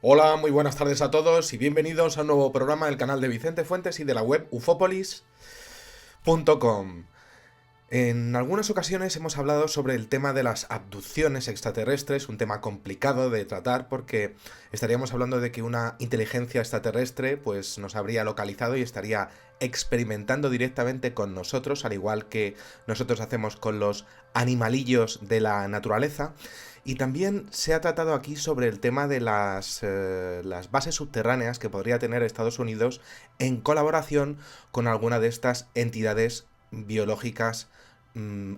Hola, muy buenas tardes a todos y bienvenidos a un nuevo programa del canal de Vicente Fuentes y de la web ufopolis.com. En algunas ocasiones hemos hablado sobre el tema de las abducciones extraterrestres, un tema complicado de tratar porque estaríamos hablando de que una inteligencia extraterrestre pues nos habría localizado y estaría experimentando directamente con nosotros, al igual que nosotros hacemos con los animalillos de la naturaleza. Y también se ha tratado aquí sobre el tema de las bases subterráneas que podría tener Estados Unidos en colaboración con alguna de estas entidades biológicas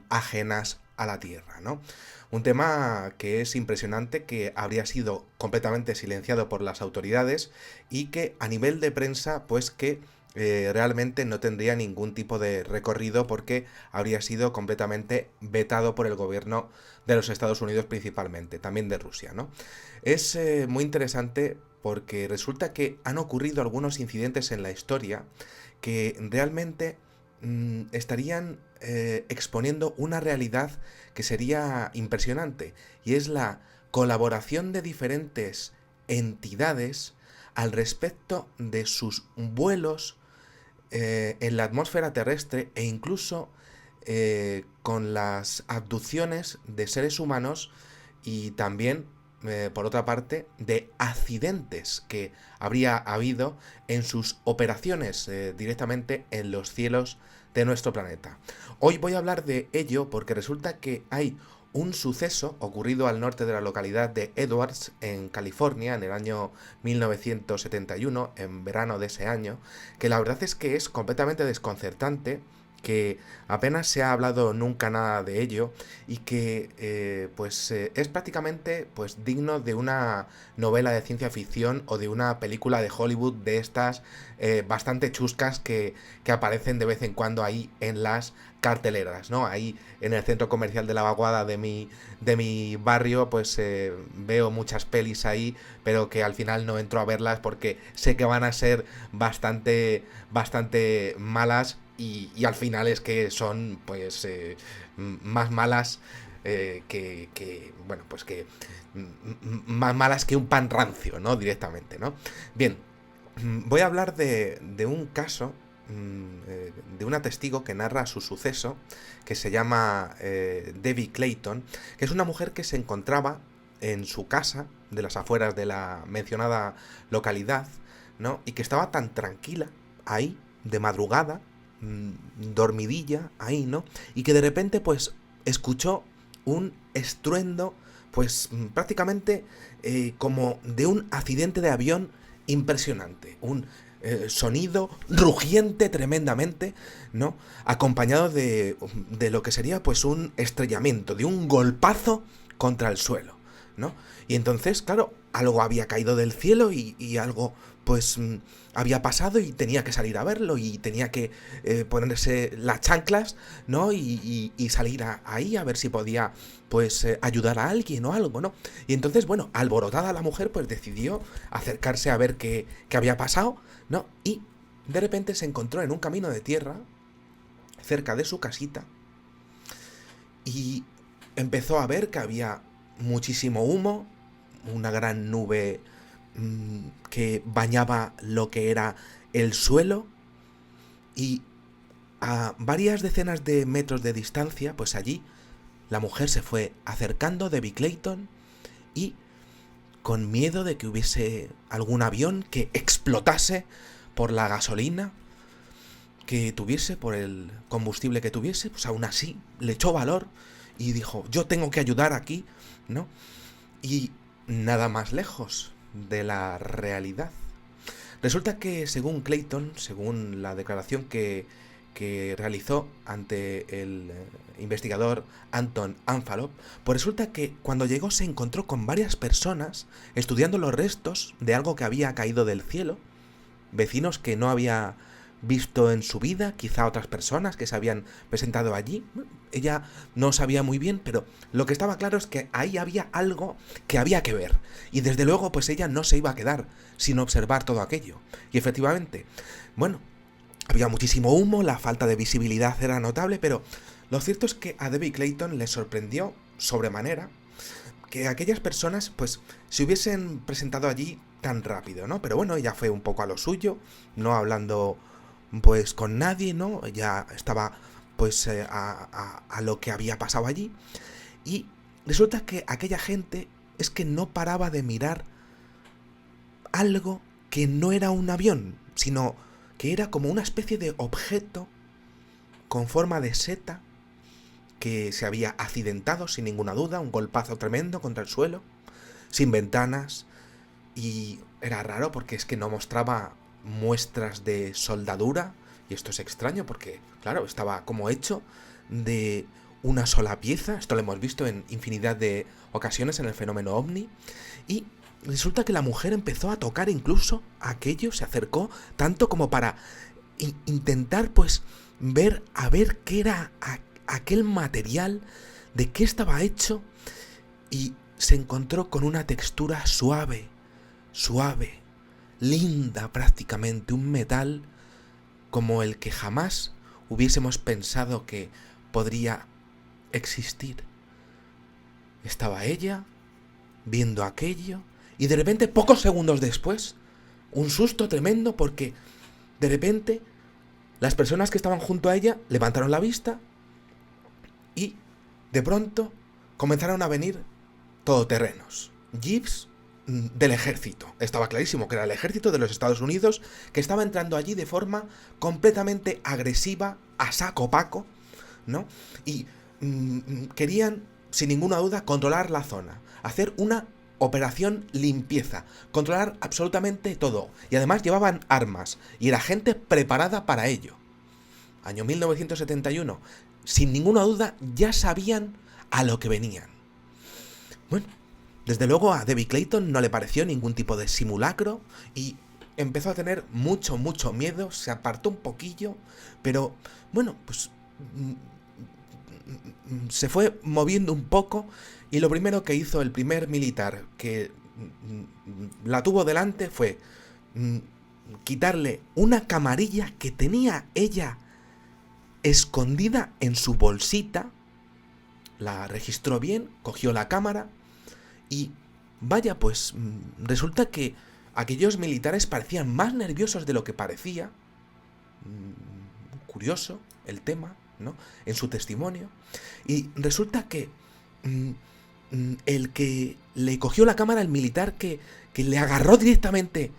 ajenas a la Tierra, ¿no? Un tema que es impresionante, que habría sido completamente silenciado por las autoridades y que a nivel de prensa, pues que realmente no tendría ningún tipo de recorrido porque habría sido completamente vetado por el gobierno de los Estados Unidos principalmente, también de Rusia, ¿no? Es muy interesante porque resulta que han ocurrido algunos incidentes en la historia que realmente estarían exponiendo una realidad que sería impresionante, y es la colaboración de diferentes entidades al respecto de sus vuelos en la atmósfera terrestre e incluso con las abducciones de seres humanos y también, por otra parte, de accidentes que habría habido en sus operaciones directamente en los cielos de nuestro planeta. Hoy voy a hablar de ello porque resulta que hay un suceso ocurrido al norte de la localidad de Edwards, en California, en el año 1971, en verano de ese año, que la verdad es que es completamente desconcertante, que apenas se ha hablado nunca nada de ello y que es prácticamente pues digno de una novela de ciencia ficción o de una película de Hollywood de estas bastante chuscas que aparecen de vez en cuando ahí en las carteleras, ¿no? Ahí en el centro comercial de la Vaguada de mi barrio pues veo muchas pelis ahí, pero que al final no entro a verlas porque sé que van a ser bastante malas, y al final es que son pues más malas bueno, pues que más malas que un pan rancio, ¿no? Directamente, ¿no? Bien, voy a hablar de un caso, de una testigo que narra su suceso, que se llama Debbie Clayton, que es una mujer que se encontraba en su casa de las afueras de la mencionada localidad, ¿no? Y que estaba tan tranquila ahí, de madrugada, dormidilla ahí, ¿no? Y que de repente pues escuchó un estruendo pues prácticamente como de un accidente de avión impresionante, un sonido rugiente tremendamente, ¿no? Acompañado de lo que sería pues un estrellamiento, de un golpazo contra el suelo, ¿no? Y entonces, claro, algo había caído del cielo y algo pues había pasado y tenía que salir a verlo y tenía que ponerse las chanclas, ¿no? Y salir ahí a ver si podía pues ayudar a alguien o algo, ¿no? Y entonces, bueno, alborotada la mujer pues decidió acercarse a ver qué había pasado, ¿no? Y de repente se encontró en un camino de tierra cerca de su casita y empezó a ver que había muchísimo humo, una gran nube que bañaba lo que era el suelo, y a varias decenas de metros de distancia, pues allí la mujer se fue acercando, Debbie Clayton, y con miedo de que hubiese algún avión que explotase por la gasolina que tuviese, por el combustible que tuviese, pues aún así le echó valor y dijo, yo tengo que ayudar aquí, ¿no? Y nada más lejos de la realidad. Resulta que según Clayton, según la declaración que realizó ante el investigador Anton Anfalov, pues resulta que cuando llegó se encontró con varias personas estudiando los restos de algo que había caído del cielo, vecinos que no había visto en su vida, quizá otras personas que se habían presentado allí. Ella no sabía muy bien, pero lo que estaba claro es que ahí había algo que había que ver. Y desde luego, pues ella no se iba a quedar sin observar todo aquello. Y efectivamente, bueno, había muchísimo humo, la falta de visibilidad era notable, pero lo cierto es que a Debbie Clayton le sorprendió sobremanera que aquellas personas pues se hubiesen presentado allí tan rápido, ¿no? Pero bueno, ella fue un poco a lo suyo, no hablando pues con nadie, ¿no? Ella estaba pues a lo que había pasado allí. Y resulta que aquella gente es que no paraba de mirar algo que no era un avión, sino que era como una especie de objeto con forma de seta que se había accidentado sin ninguna duda, un golpazo tremendo contra el suelo, sin ventanas, y era raro porque es que no mostraba muestras de soldadura, y esto es extraño porque, claro, estaba como hecho de una sola pieza. Esto lo hemos visto en infinidad de ocasiones en el fenómeno OVNI. Y resulta que la mujer empezó a tocar incluso aquello, se acercó tanto como para intentar pues ver a ver qué era aquel material, de qué estaba hecho, y se encontró con una textura suave, linda prácticamente, un metal como el que jamás hubiésemos pensado que podría existir. Estaba ella viendo aquello y de repente, pocos segundos después, un susto tremendo porque de repente las personas que estaban junto a ella levantaron la vista y de pronto comenzaron a venir todoterrenos, jeeps del ejército. Estaba clarísimo que era el ejército de los Estados Unidos que estaba entrando allí de forma completamente agresiva, a saco paco, ¿no? Y querían, sin ninguna duda, controlar la zona, hacer una operación limpieza, controlar absolutamente todo. Y además llevaban armas y era gente preparada para ello. Año 1971, sin ninguna duda, ya sabían a lo que venían. Bueno, desde luego a Debbie Clayton no le pareció ningún tipo de simulacro y empezó a tener mucho miedo, se apartó un poquillo, pero bueno, pues se fue moviendo un poco y lo primero que hizo el primer militar que la tuvo delante fue quitarle una camarilla que tenía ella escondida en su bolsita, la registró bien, cogió la cámara y vaya, pues resulta que aquellos militares parecían más nerviosos de lo que parecía. Curioso el tema, ¿no? En su testimonio. Y resulta que el que le cogió la cámara, el militar que le agarró directamente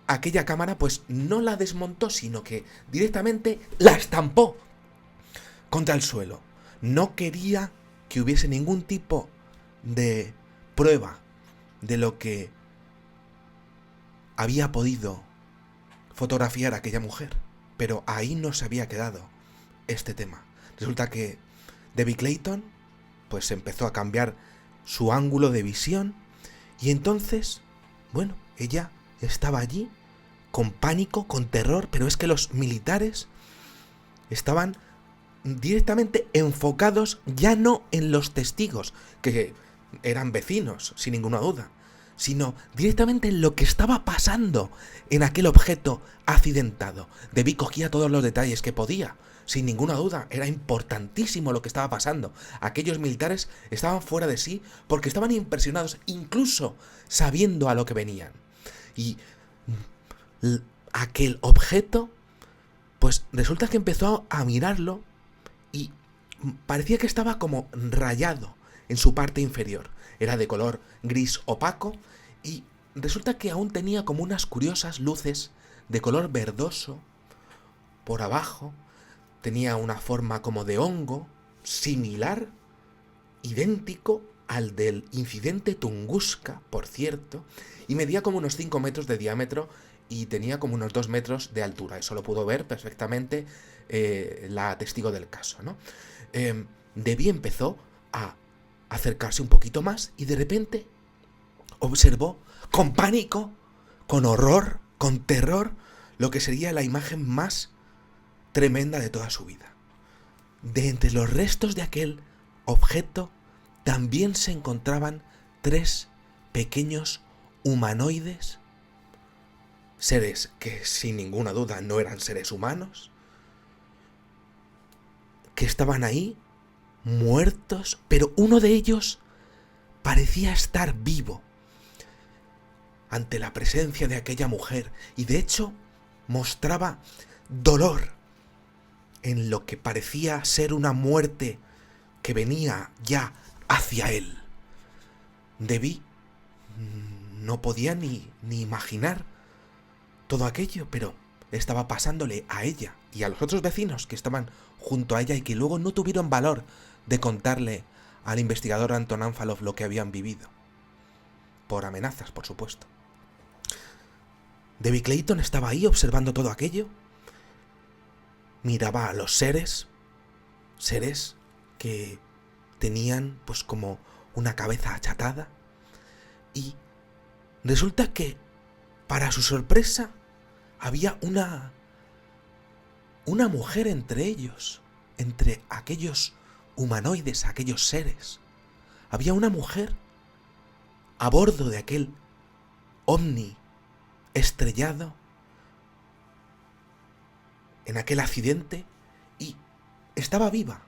aquella cámara, pues no la desmontó, sino que directamente la estampó contra el suelo. No quería que hubiese ningún tipo de prueba de lo que había podido fotografiar a aquella mujer. Pero ahí no se había quedado este tema. Resulta que Debbie Clayton pues empezó a cambiar su ángulo de visión y entonces, bueno, ella estaba allí con pánico, con terror, pero es que los militares estaban directamente enfocados ya no en los testigos, que eran vecinos, sin ninguna duda, sino directamente en lo que estaba pasando en aquel objeto accidentado. Debbie cogía todos los detalles que podía, sin ninguna duda, era importantísimo lo que estaba pasando. Aquellos militares estaban fuera de sí porque estaban impresionados, incluso sabiendo a lo que venían. Y aquel objeto, pues resulta que empezó a mirarlo y parecía que estaba como rayado en su parte inferior. Era de color gris opaco y resulta que aún tenía como unas curiosas luces de color verdoso por abajo. Tenía una forma como de hongo, similar, idéntico al del incidente Tunguska, por cierto, y medía como unos 5 metros de diámetro y tenía como unos 2 metros de altura. Eso lo pudo ver perfectamente la testigo del caso, ¿no? Debbie empezó a acercarse un poquito más y de repente observó con pánico, con horror, con terror, lo que sería la imagen más tremenda de toda su vida. De entre los restos de aquel objeto también se encontraban 3 pequeños humanoides, seres que sin ninguna duda no eran seres humanos, que estaban ahí muertos, pero uno de ellos parecía estar vivo. ante la presencia de aquella mujer y de hecho mostraba dolor en lo que parecía ser una muerte que venía ya hacia él. Debbie no podía ni imaginar todo aquello, pero estaba pasándole a ella y a los otros vecinos que estaban junto a ella y que luego no tuvieron valor de contarle al investigador Anton Anfalov lo que habían vivido. Por amenazas, por supuesto. Debbie Clayton estaba ahí observando todo aquello. Miraba a los seres que tenían pues como una cabeza achatada. Y resulta que, para su sorpresa, había una mujer entre ellos, entre aquellos humanoides, aquellos seres. Había una mujer a bordo de aquel ovni estrellado en aquel accidente y estaba viva.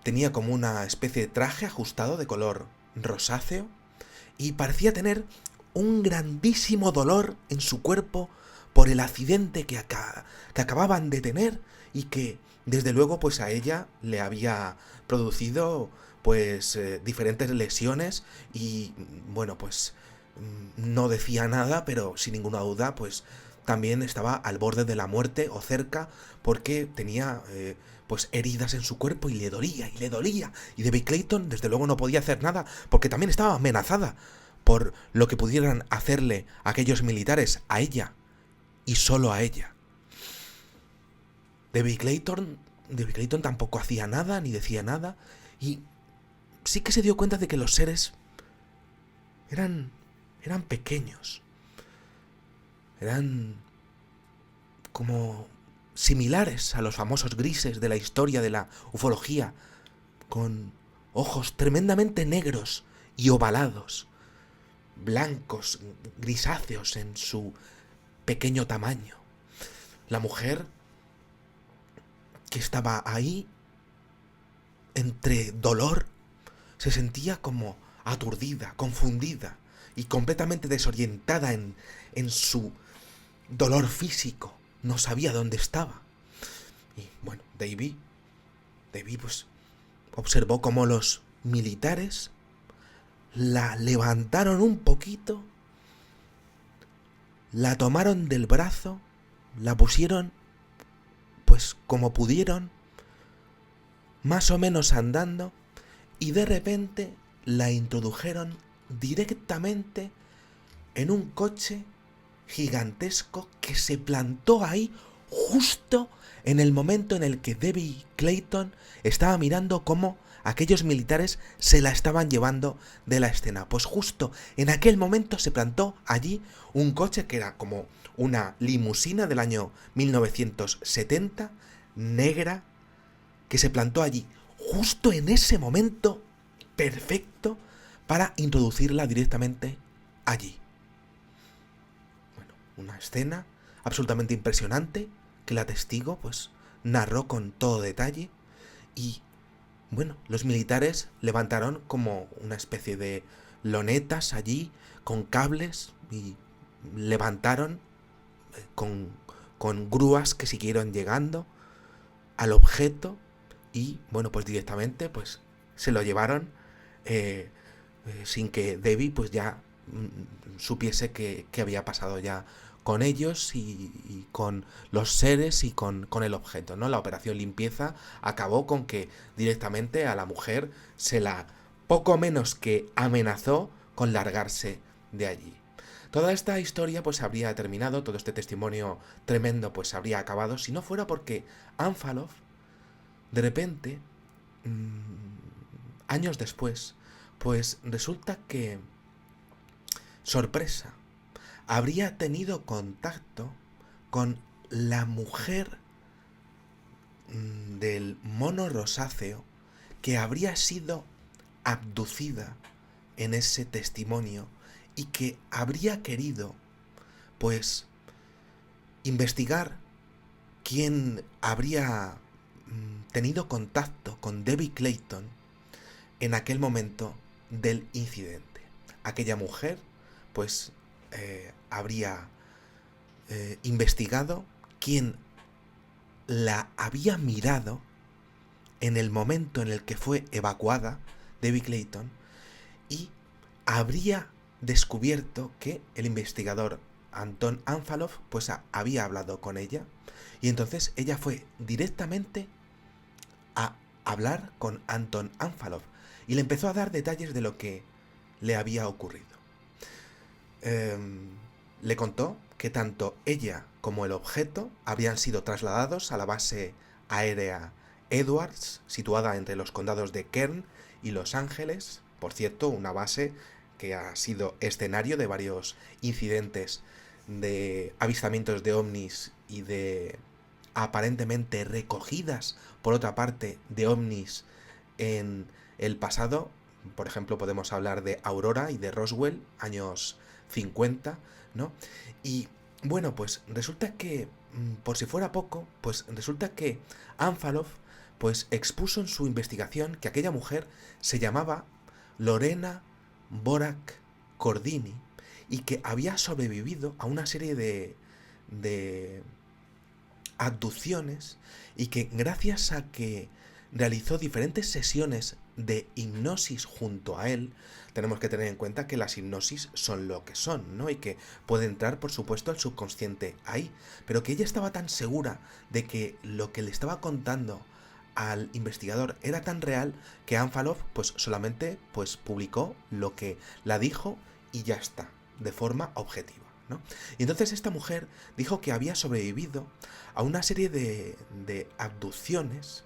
Tenía como una especie de traje ajustado de color rosáceo y parecía tener un grandísimo dolor en su cuerpo por el accidente que acababan de tener y que desde luego pues a ella le había producido pues diferentes lesiones y bueno pues no decía nada, pero sin ninguna duda pues también estaba al borde de la muerte o cerca porque tenía pues heridas en su cuerpo y le dolía y Debbie Clayton desde luego no podía hacer nada porque también estaba amenazada por lo que pudieran hacerle aquellos militares a ella y solo a ella. Debbie Clayton tampoco hacía nada ni decía nada y sí que se dio cuenta de que los seres eran pequeños. Eran como similares a los famosos grises de la historia de la ufología, con ojos tremendamente negros y ovalados, blancos, grisáceos en su pequeño tamaño. La mujer que estaba ahí, entre dolor, se sentía como aturdida, confundida y completamente desorientada en su dolor físico. No sabía dónde estaba. Y bueno, Debbie pues observó cómo los militares la levantaron un poquito, la tomaron del brazo, la pusieron pues como pudieron, más o menos andando, y de repente la introdujeron directamente en un coche gigantesco que se plantó ahí justo en el momento en el que Debbie Clayton estaba mirando cómo aquellos militares se la estaban llevando de la escena. Pues justo en aquel momento se plantó allí un coche que era como una limusina del año 1970, negra, que se plantó allí justo en ese momento perfecto para introducirla directamente allí. Bueno, una escena absolutamente impresionante que la testigo pues narró con todo detalle y bueno, los militares levantaron como una especie de lonetas allí con cables y levantaron con grúas que siguieron llegando al objeto y bueno, pues directamente pues se lo llevaron sin que Debbie pues ya supiese que había pasado ya con ellos y con los seres y con el objeto, ¿no? La operación limpieza acabó con que directamente a la mujer se la poco menos que amenazó con largarse de allí. Toda esta historia pues habría terminado, todo este testimonio tremendo pues habría acabado si no fuera porque Anfalov de repente, años después, pues resulta que, sorpresa, habría tenido contacto con la mujer del mono rosáceo que habría sido abducida en ese testimonio y que habría querido, pues, investigar quién habría tenido contacto con Debbie Clayton en aquel momento del incidente. Aquella mujer, pues, habría investigado, quién la había mirado en el momento en el que fue evacuada Debbie Clayton, y habría descubierto que el investigador Anton Anfalov pues había hablado con ella, y entonces ella fue directamente a hablar con Anton Anfalov y le empezó a dar detalles de lo que le había ocurrido. Le contó que tanto ella como el objeto habían sido trasladados a la base aérea Edwards, situada entre los condados de Kern y Los Ángeles. Por cierto, una base que ha sido escenario de varios incidentes de avistamientos de ovnis y de aparentemente recogidas, por otra parte, de ovnis en el pasado. Por ejemplo, podemos hablar de Aurora y de Roswell, años 50, ¿no? Y bueno, pues resulta que, por si fuera poco, pues resulta que Anfalov pues expuso en su investigación que aquella mujer se llamaba Lorena Borak Cordini y que había sobrevivido a una serie de abducciones, y que gracias a que realizó diferentes sesiones de hipnosis junto a él, tenemos que tener en cuenta que las hipnosis son lo que son, ¿no? Y que puede entrar, por supuesto, el subconsciente ahí, pero que ella estaba tan segura de que lo que le estaba contando al investigador era tan real que Anfalov pues solamente pues publicó lo que la dijo y ya está, de forma objetiva, ¿no? Y entonces esta mujer dijo que había sobrevivido a una serie de abducciones,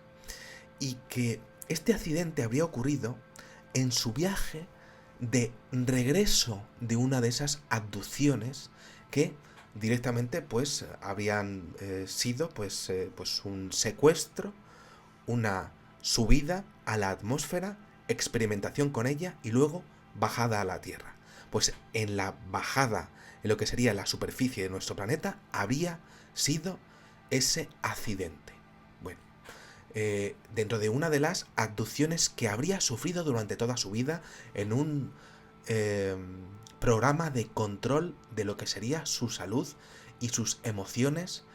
y que este accidente habría ocurrido en su viaje de regreso de una de esas abducciones, que directamente pues habrían sido pues un secuestro, una subida a la atmósfera, experimentación con ella y luego bajada a la Tierra. Pues en la bajada, en lo que sería la superficie de nuestro planeta, había sido ese accidente. Bueno, dentro de una de las abducciones que habría sufrido durante toda su vida en un programa de control de lo que sería su salud y sus emociones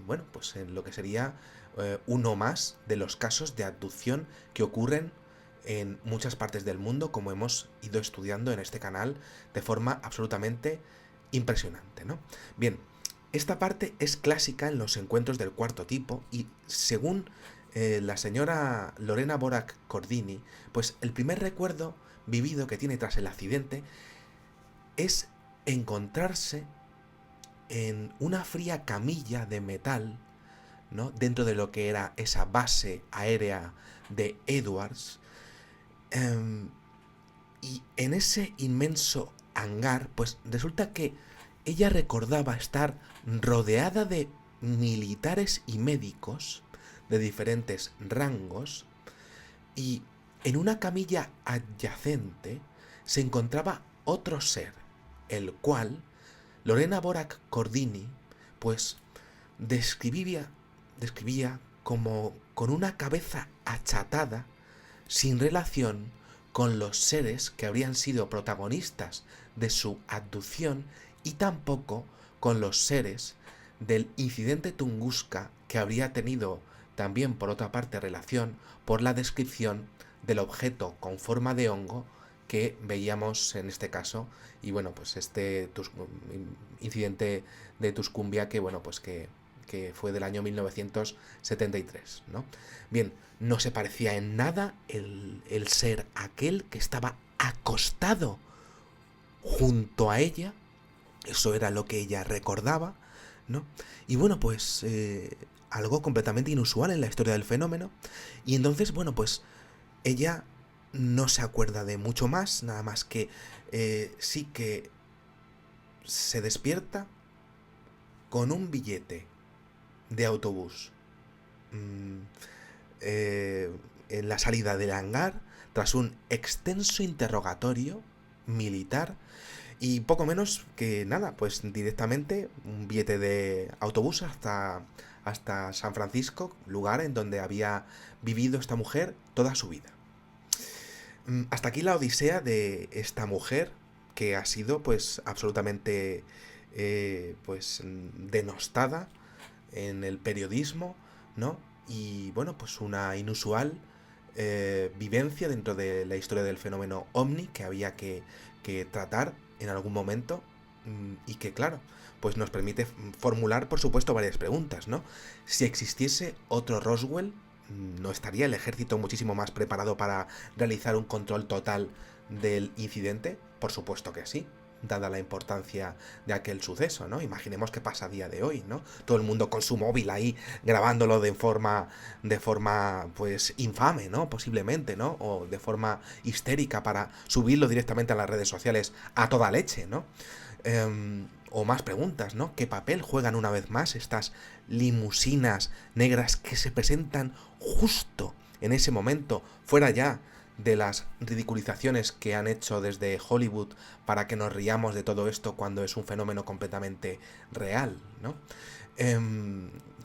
bueno, pues en lo que sería uno más de los casos de abducción que ocurren en muchas partes del mundo, como hemos ido estudiando en este canal de forma absolutamente impresionante, ¿no? Bien, esta parte es clásica en los encuentros del cuarto tipo, y según la señora Lorena Borak Cordini, pues el primer recuerdo vivido que tiene tras el accidente es encontrarse en una fría camilla de metal, ¿no?, dentro de lo que era esa base aérea de Edwards, y en ese inmenso hangar, pues resulta que ella recordaba estar rodeada de militares y médicos de diferentes rangos, y en una camilla adyacente se encontraba otro ser, el cual Lorena Borak Cordini pues describía como con una cabeza achatada, sin relación con los seres que habrían sido protagonistas de su abducción, y tampoco con los seres del incidente Tunguska, que habría tenido también por otra parte relación por la descripción del objeto con forma de hongo que veíamos en este caso. Y bueno, pues este incidente de Tuscumbia, que bueno, pues que fue del año 1973, ¿no? Bien, no se parecía en nada el ser aquel que estaba acostado junto a ella. Eso era lo que ella recordaba, ¿no? Y bueno, pues algo completamente inusual en la historia del fenómeno. Y entonces, bueno, pues ella no se acuerda de mucho más, nada más que sí que se despierta con un billete de autobús en la salida del hangar, tras un extenso interrogatorio militar, y poco menos que nada, pues directamente un billete de autobús hasta San Francisco, lugar en donde había vivido esta mujer toda su vida. Hasta aquí la odisea de esta mujer, que ha sido pues absolutamente pues denostada en el periodismo, ¿no? Y bueno, pues una inusual vivencia dentro de la historia del fenómeno OVNI que había que tratar en algún momento y que claro, pues nos permite formular por supuesto varias preguntas, ¿no? Si existiese otro Roswell, ¿no estaría el ejército muchísimo más preparado para realizar un control total del incidente? Por supuesto que sí, dada la importancia de aquel suceso, ¿no? Imaginemos qué pasa a día de hoy, ¿no? Todo el mundo con su móvil ahí grabándolo de forma, pues, infame, ¿no? Posiblemente, ¿no? O de forma histérica para subirlo directamente a las redes sociales a toda leche, ¿no? O más preguntas, ¿no? ¿Qué papel juegan una vez más estas limusinas negras que se presentan justo en ese momento, fuera ya de las ridiculizaciones que han hecho desde Hollywood para que nos riamos de todo esto cuando es un fenómeno completamente real, ¿no?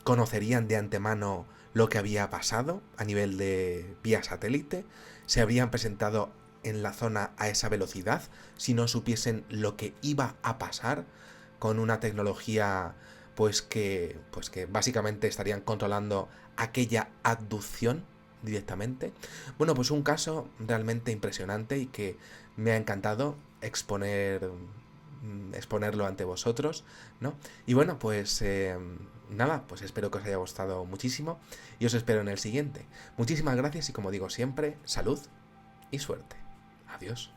Conocerían de antemano lo que había pasado a nivel de vía satélite, se habrían presentado en la zona a esa velocidad si no supiesen lo que iba a pasar con una tecnología pues que básicamente estarían controlando aquella abducción directamente. Bueno, pues un caso realmente impresionante y que me ha encantado exponerlo ante vosotros, ¿no? Y bueno, pues nada, pues espero que os haya gustado muchísimo y os espero en el siguiente. Muchísimas gracias y como digo siempre, salud y suerte. Adiós.